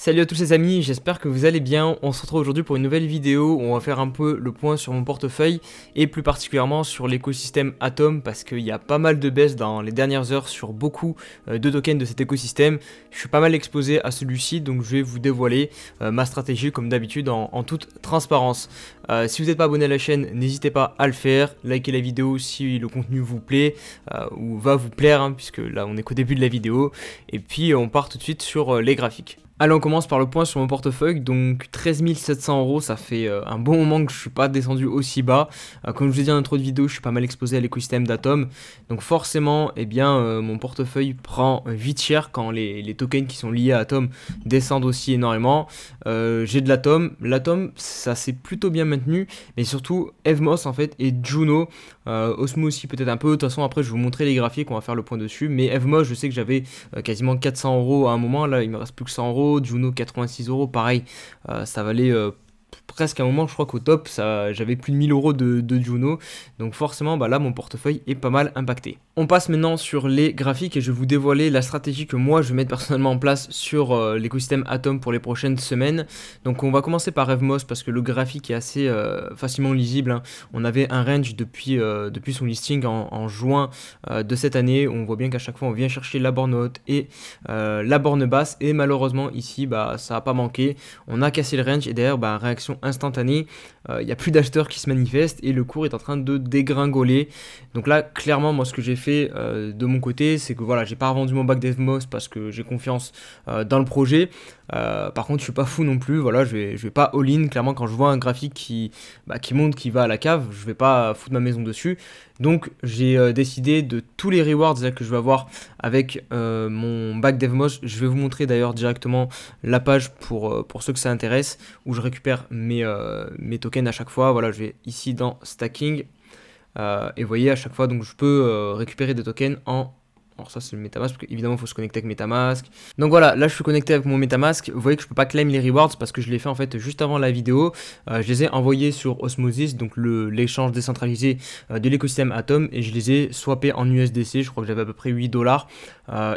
Salut à tous les amis, j'espère que vous allez bien. On se retrouve aujourd'hui pour une nouvelle vidéo où on va faire un peu le point sur mon portefeuille et plus particulièrement sur l'écosystème Atom parce qu'il y a pas mal de baisses dans les dernières heures sur beaucoup de tokens de cet écosystème. Je suis pas mal exposé à celui-ci, donc je vais vous dévoiler ma stratégie comme d'habitude en toute transparence. Si vous n'êtes pas abonné à la chaîne, n'hésitez pas à le faire, likez la vidéo si le contenu vous plaît ou va vous plaire hein, puisque là on est qu'au début de la vidéo et puis on part tout de suite sur les graphiques. Allez, on commence par le point sur mon portefeuille, donc 13 700 €, ça fait un bon moment que je suis pas descendu aussi bas. Comme je vous ai dit en intro de vidéo, je suis pas mal exposé à l'écosystème d'Atom, donc forcément, eh bien, mon portefeuille prend vite cher quand les tokens qui sont liés à Atom descendent aussi énormément. J'ai de l'Atom, ça s'est plutôt bien maintenu, mais surtout Evmos en fait et Juno, Osmo aussi peut-être un peu. De toute façon, après je vais vous montrer les graphiques, on va faire le point dessus, mais Evmos, je sais que j'avais quasiment 400 € à un moment, là il me reste plus que 100 €. Juno 86 €, pareil, ça valait presque un moment, je crois qu'au top, j'avais plus de 1000 € de Juno, donc forcément, bah là, mon portefeuille est pas mal impacté. On passe maintenant sur les graphiques et je vais vous dévoiler la stratégie que moi, je vais mettre personnellement en place sur l'écosystème Atom pour les prochaines semaines. Donc, on va commencer par Evmos parce que le graphique est assez facilement lisible, hein. On avait un range depuis son listing en juin de cette année. On voit bien qu'à chaque fois, on vient chercher la borne haute et la borne basse et malheureusement, ici, bah, ça n'a pas manqué. On a cassé le range et d'ailleurs, bah, réaction instantanée, il n'y a plus d'acheteurs qui se manifestent et le cours est en train de dégringoler. Donc là, clairement, moi, ce que j'ai fait de mon côté, c'est que voilà, j'ai pas revendu mon bac d'Evmos parce que j'ai confiance dans le projet. Par contre, je suis pas fou non plus. Voilà, je vais pas all-in. Clairement, quand je vois un graphique qui monte, qui va à la cave, je vais pas foutre ma maison dessus. Donc, j'ai décidé de tous les rewards que je vais avoir avec mon bac d'Evmos. Je vais vous montrer d'ailleurs directement la page pour ceux que ça intéresse, où je récupère mes tokens à chaque fois. Voilà, je vais ici dans Stacking. Et vous voyez à chaque fois, donc je peux récupérer des tokens en... Alors ça c'est le MetaMask, parce qu'évidemment il faut se connecter avec MetaMask. Donc voilà, là je suis connecté avec mon MetaMask. Vous voyez que je peux pas claim les rewards parce que je l'ai fait en fait juste avant la vidéo. Je les ai envoyés sur Osmosis, donc l'échange décentralisé de l'écosystème Atom, et je les ai swappés en USDC. Je crois que j'avais à peu près 8 $.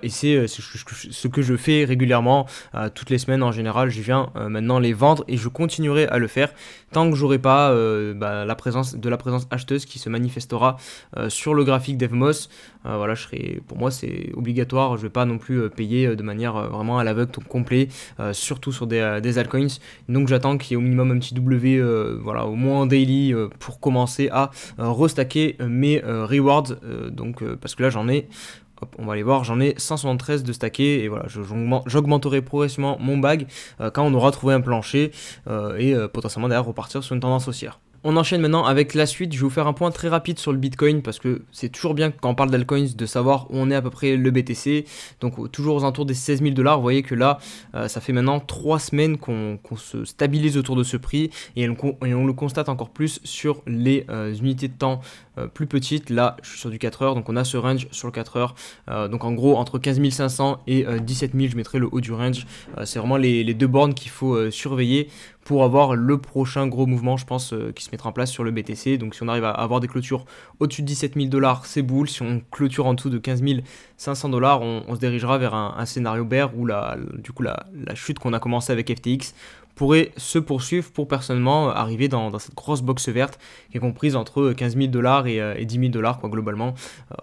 Et c'est ce que je fais régulièrement, toutes les semaines en général. Je viens maintenant les vendre et je continuerai à le faire tant que j'aurai pas la présence acheteuse qui se manifestera sur le graphique d'Evmos. Voilà, pour moi c'est obligatoire, je vais pas non plus payer de manière vraiment à l'aveugle complet, surtout sur des altcoins. Donc j'attends qu'il y ait au minimum un petit W, voilà, au moins en daily pour commencer à restacker mes rewards. Parce que là j'en ai... Hop, on va aller voir, j'en ai 173 de stacker et voilà, j'augmenterai progressivement mon bag quand on aura trouvé un plancher et potentiellement derrière repartir sur une tendance haussière. On enchaîne maintenant avec la suite. Je vais vous faire un point très rapide sur le Bitcoin parce que c'est toujours bien quand on parle d'altcoins de savoir où on est à peu près le BTC. Donc toujours aux alentours des 16 000 $. Vous voyez que là, ça fait maintenant 3 semaines qu'on se stabilise autour de ce prix et on le constate encore plus sur les unités de temps plus petites. Là, je suis sur du 4 heures, donc on a ce range sur le 4 heures. Donc en gros, entre 15 500 et 17 000, je mettrai le haut du range. C'est vraiment les deux bornes qu'il faut surveiller pour avoir le prochain gros mouvement, je pense, qui se mettra en place sur le BTC. Donc si on arrive à avoir des clôtures au-dessus de 17 000 $, c'est boule. Si on clôture en dessous de 15 500 $, on se dirigera vers un scénario bear où la chute qu'on a commencé avec FTX pourrait se poursuivre pour personnellement arriver dans cette grosse box verte qui est comprise entre 15 000 $ et 10 000 $, quoi, globalement.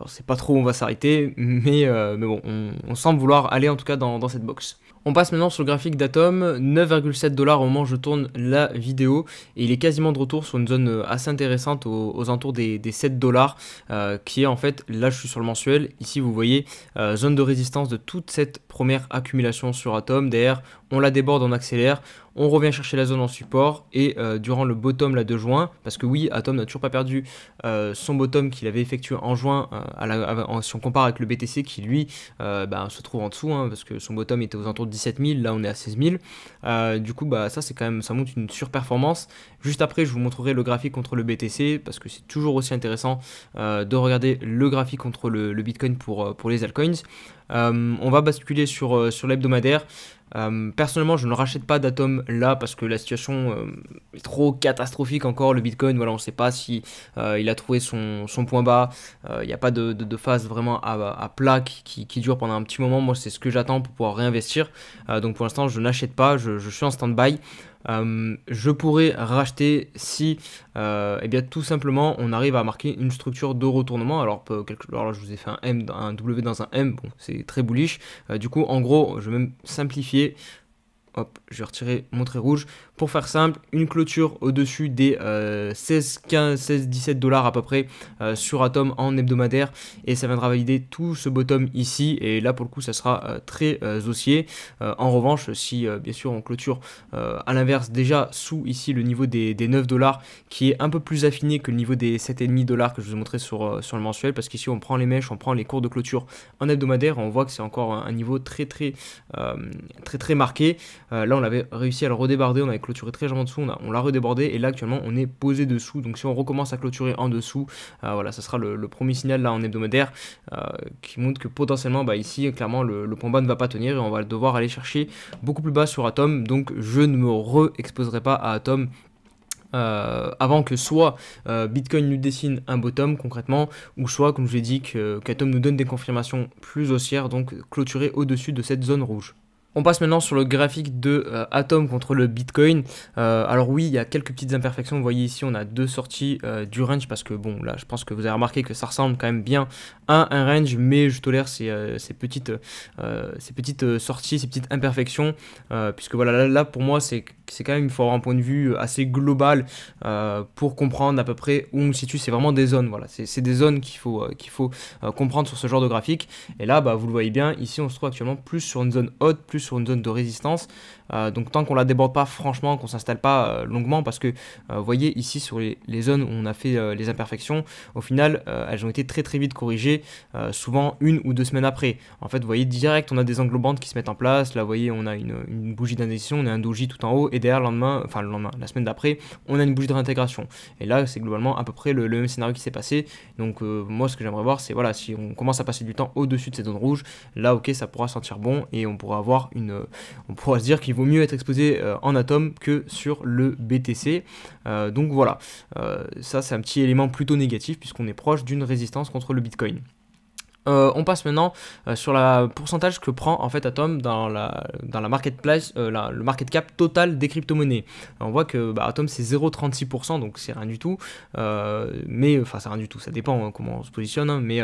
C'est pas trop où on va s'arrêter, mais bon, on semble vouloir aller en tout cas dans cette box. On passe maintenant sur le graphique d'Atom, 9,7 $ au moment où je tourne la vidéo et il est quasiment de retour sur une zone assez intéressante aux alentours des 7 $, qui est en fait, là je suis sur le mensuel, ici vous voyez zone de résistance de toute cette première accumulation sur Atom. Derrière on la déborde, on accélère, on revient chercher la zone en support et durant le bottom là, de juin, parce que oui, Atom n'a toujours pas perdu son bottom qu'il avait effectué en juin, si on compare avec le BTC qui lui se trouve en dessous, hein, parce que son bottom était aux alentours de 17 000, là on est à 16 000. Du coup bah ça c'est quand même, ça montre une surperformance. Juste après je vous montrerai le graphique contre le BTC parce que c'est toujours aussi intéressant de regarder le graphique contre le Bitcoin pour les altcoins. On va basculer sur l'hebdomadaire. Personnellement, je ne rachète pas d'Atom là parce que la situation est trop catastrophique encore. Le Bitcoin, voilà, on ne sait pas si il a trouvé son point bas. Il n'y a pas de phase vraiment à plat qui dure pendant un petit moment. Moi, c'est ce que j'attends pour pouvoir réinvestir. Donc pour l'instant, je n'achète pas, je suis en stand-by. Je pourrais racheter si eh bien, tout simplement on arrive à marquer une structure de retournement. Alors là je vous ai fait un W dans un M, bon, c'est très bullish. Du coup en gros je vais même simplifier. Hop, je vais retirer mon trait rouge. Pour faire simple, une clôture au-dessus des 16, 15, 16, 17 dollars à peu près sur Atom en hebdomadaire. Et ça viendra valider tout ce bottom ici. Et là, pour le coup, ça sera très haussier. En revanche, si bien sûr on clôture à l'inverse déjà sous ici le niveau des 9 dollars qui est un peu plus affiné que le niveau des 7,5 dollars que je vous ai montré sur le mensuel. Parce qu'ici, on prend les mèches, on prend les cours de clôture en hebdomadaire. On voit que c'est encore un niveau très marqué. Là, on avait réussi à le redéborder, on avait clôturé très légèrement en dessous, on l'a redébordé et là actuellement on est posé dessous. Donc si on recommence à clôturer en dessous, voilà, ça sera le premier signal là en hebdomadaire qui montre que potentiellement ici clairement le point bas ne va pas tenir et on va devoir aller chercher beaucoup plus bas sur Atom. Donc je ne me re-exposerai pas à Atom avant que soit Bitcoin nous dessine un bottom concrètement, ou soit comme je l'ai dit qu'Atom nous donne des confirmations plus haussières, donc clôturer au-dessus de cette zone rouge. On passe maintenant sur le graphique de Atom contre le Bitcoin. Alors oui, il y a quelques petites imperfections. Vous voyez ici, on a deux sorties du range parce que bon, là, je pense que vous avez remarqué que ça ressemble quand même bien à un range, mais je tolère ces petites sorties, ces petites imperfections, puisque voilà, là pour moi, c'est quand même, il faut avoir un point de vue assez global pour comprendre à peu près où on se situe. C'est vraiment des zones, voilà, c'est des zones qu'il faut comprendre sur ce genre de graphique. Et là, vous le voyez bien, ici, on se trouve actuellement plus sur une zone haute, plus sur une zone de résistance. Donc tant qu'on la déborde pas franchement, qu'on s'installe pas longuement, parce que vous voyez ici sur les zones où on a fait les imperfections, au final elles ont été très vite corrigées, souvent 1 ou 2 semaines après. En fait vous voyez direct on a des englobantes qui se mettent en place. Là vous voyez on a une bougie d'indexation, on a un doji tout en haut et derrière le lendemain, la semaine d'après on a une bougie de réintégration. Et là c'est globalement à peu près le même scénario qui s'est passé. Donc moi ce que j'aimerais voir c'est voilà, si on commence à passer du temps au-dessus de cette zone rouge, là ok ça pourra sentir bon et on pourra avoir on pourra se dire qu'il vaut mieux être exposé en Atom que sur le BTC. Donc voilà, ça c'est un petit élément plutôt négatif puisqu'on est proche d'une résistance contre le Bitcoin. On passe maintenant sur la pourcentage que prend en fait Atom dans la marketplace, le market cap total des crypto-monnaies. On voit que Atom c'est 0,36%, donc c'est rien du tout, mais enfin c'est rien du tout, ça dépend comment on se positionne, hein, mais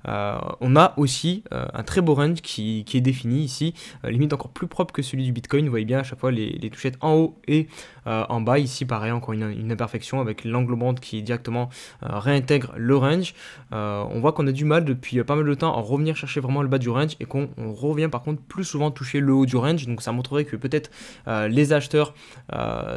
on a aussi un très beau range qui est défini ici, limite encore plus propre que celui du Bitcoin. Vous voyez bien à chaque fois les touchettes en haut et en bas. Ici pareil, encore une imperfection avec l'englobante qui directement réintègre le range. On voit qu'on a du mal depuis pas mal de temps à revenir chercher vraiment le bas du range et qu'on revient par contre plus souvent toucher le haut du range. Donc ça montrerait que peut-être les acheteurs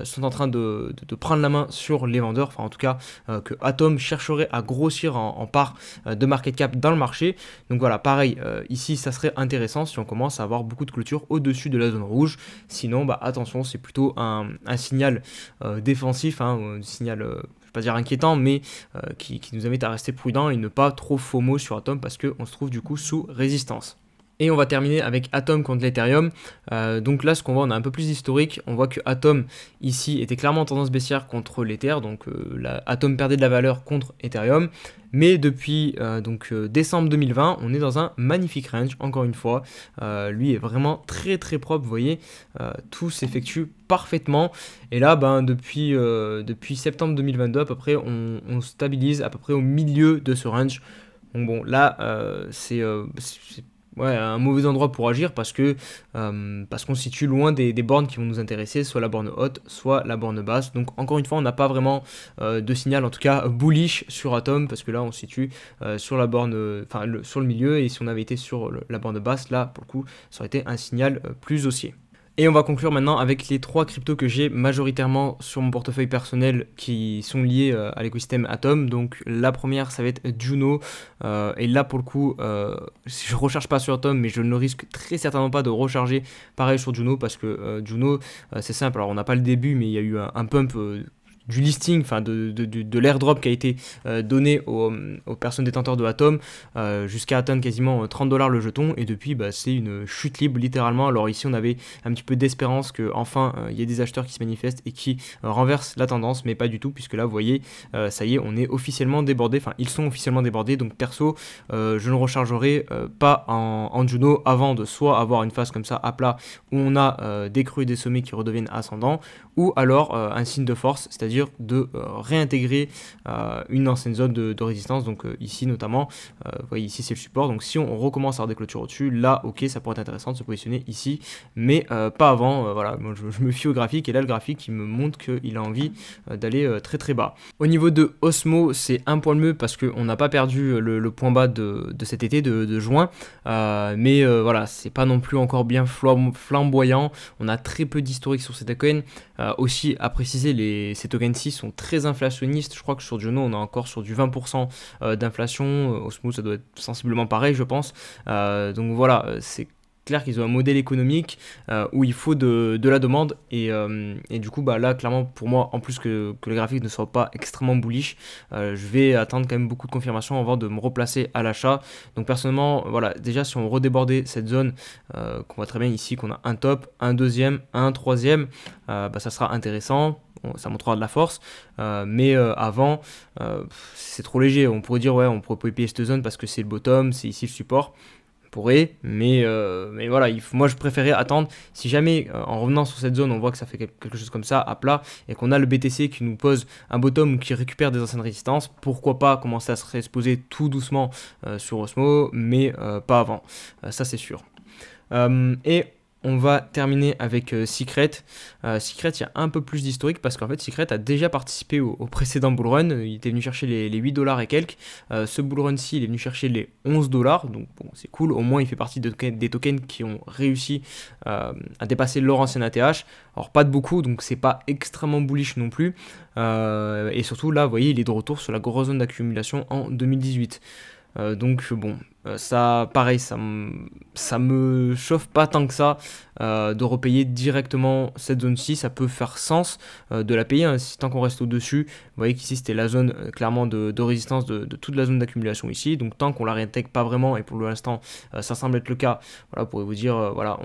sont en train de prendre la main sur les vendeurs, enfin en tout cas que Atom chercherait à grossir en part de market cap dans le marché. Donc voilà, pareil, ici ça serait intéressant si on commence à avoir beaucoup de clôture au-dessus de la zone rouge. Sinon attention, c'est plutôt un signal défensif, un signal pas dire inquiétant, mais qui nous invite à rester prudent et ne pas trop FOMO sur Atom parce qu'on se trouve du coup sous résistance. Et on va terminer avec Atom contre l'Ethereum. Donc là, ce qu'on voit, on a un peu plus d'historique. On voit que Atom, ici, était clairement en tendance baissière contre l'Ether. Donc Atom perdait de la valeur contre Ethereum. Mais depuis décembre 2020, on est dans un magnifique range, encore une fois. Lui est vraiment très propre, vous voyez. Tout s'effectue parfaitement. Et là, depuis septembre 2022, à peu près, on stabilise à peu près au milieu de ce range. Donc bon, là, c'est un mauvais endroit pour agir parce qu'on se situe loin des bornes qui vont nous intéresser, soit la borne haute, soit la borne basse. Donc encore une fois, on n'a pas vraiment de signal, en tout cas bullish sur Atom, parce que là on se situe sur la borne, sur le milieu, et si on avait été sur la borne basse, là pour le coup, ça aurait été un signal plus haussier. Et on va conclure maintenant avec les 3 cryptos que j'ai majoritairement sur mon portefeuille personnel qui sont liés à l'écosystème Atom. Donc la première, ça va être Juno. Et là pour le coup, je ne recharge pas sur Atom, mais je ne risque très certainement pas de recharger pareil sur Juno parce que Juno, c'est simple. Alors on n'a pas le début, mais il y a eu un pump du listing, enfin de l'airdrop qui a été donné aux personnes détenteurs de Atom, jusqu'à atteindre quasiment $30 le jeton, et depuis c'est une chute libre littéralement. Alors ici on avait un petit peu d'espérance que enfin il y ait des acheteurs qui se manifestent et qui renversent la tendance, mais pas du tout, puisque là vous voyez ça y est, on est officiellement débordé, enfin ils sont officiellement débordés. Donc perso je ne rechargerai pas en Juno avant de soit avoir une phase comme ça à plat où on a des creux et des sommets qui redeviennent ascendants, ou alors un signe de force, c'est-à-dire de réintégrer une ancienne zone de résistance. Donc ici notamment, vous voyez ici c'est le support, donc si on recommence à avoir des clôtures au-dessus, là ok ça pourrait être intéressant de se positionner ici, mais pas avant. Voilà, moi je me fie au graphique, et là le graphique il me montre qu'il a envie d'aller très très bas. Au niveau de Osmo, c'est un poil mieux parce qu'on n'a pas perdu le point bas de cet été, de juin, mais voilà, c'est pas non plus encore bien flamboyant. On a très peu d'historique sur ces tokens. Aussi à préciser, ces tokens-ci sont très inflationnistes. Je crois que sur Juno on est encore sur du 20% d'inflation. Osmo ça doit être sensiblement pareil je pense. Donc voilà, c'est clair qu'ils ont un modèle économique où il faut de la demande, et du coup là clairement pour moi, en plus que le graphique ne soit pas extrêmement bullish, je vais attendre quand même beaucoup de confirmations avant de me replacer à l'achat. Donc personnellement voilà, déjà si on redébordait cette zone qu'on voit très bien ici, qu'on a un top, un deuxième, un troisième, ça sera intéressant. Ça montrera de la force, mais avant c'est trop léger. On pourrait dire ouais, on pourrait payer cette zone parce que c'est le bottom, c'est ici le support, pourrait, mais voilà, moi je préférais attendre. Si jamais en revenant sur cette zone on voit que ça fait quelque chose comme ça à plat, et qu'on a le BTC qui nous pose un bottom ou qui récupère des anciennes résistances, pourquoi pas commencer à se réexposer tout doucement sur Osmo, mais pas avant, ça c'est sûr. Et on va terminer avec Secret. Secret, il y a un peu plus d'historique parce qu'en fait Secret a déjà participé au précédent bullrun. Il était venu chercher les $8 et quelques. Ce bullrun-ci, il est venu chercher les $11. Donc bon, c'est cool. Au moins, il fait partie des tokens qui ont réussi à dépasser leur ancien ATH. Alors pas de beaucoup, donc c'est pas extrêmement bullish non plus. Et surtout là, vous voyez, il est de retour sur la grosse zone d'accumulation en 2018. Donc bon, ça pareil, ça me chauffe pas tant que ça de repayer directement cette zone-ci. Ça peut faire sens de la payer tant qu'on reste au-dessus. Vous voyez qu'ici c'était la zone clairement de résistance de toute la zone d'accumulation ici. Donc tant qu'on la réintègre pas vraiment, et pour l'instant ça semble être le cas, voilà, vous pourrez vous dire voilà,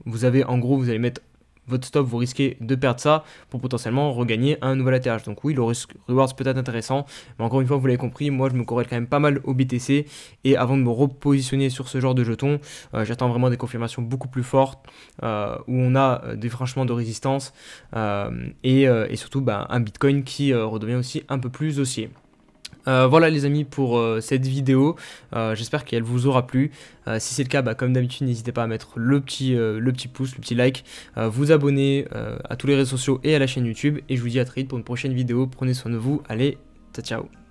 vous avez en gros, vous allez mettre votre stop, vous risquez de perdre ça pour potentiellement regagner un nouvel ATH. Donc oui, le risk reward peut être intéressant, mais encore une fois, vous l'avez compris, moi je me corrèle quand même pas mal au BTC, et avant de me repositionner sur ce genre de jetons, j'attends vraiment des confirmations beaucoup plus fortes, où on a des franchements de résistance, et surtout un Bitcoin qui redevient aussi un peu plus haussier. Voilà les amis pour cette vidéo, j'espère qu'elle vous aura plu. Si c'est le cas, comme d'habitude, n'hésitez pas à mettre le petit pouce, le petit like, vous abonner à tous les réseaux sociaux et à la chaîne YouTube, et je vous dis à très vite pour une prochaine vidéo. Prenez soin de vous, allez, ciao ciao.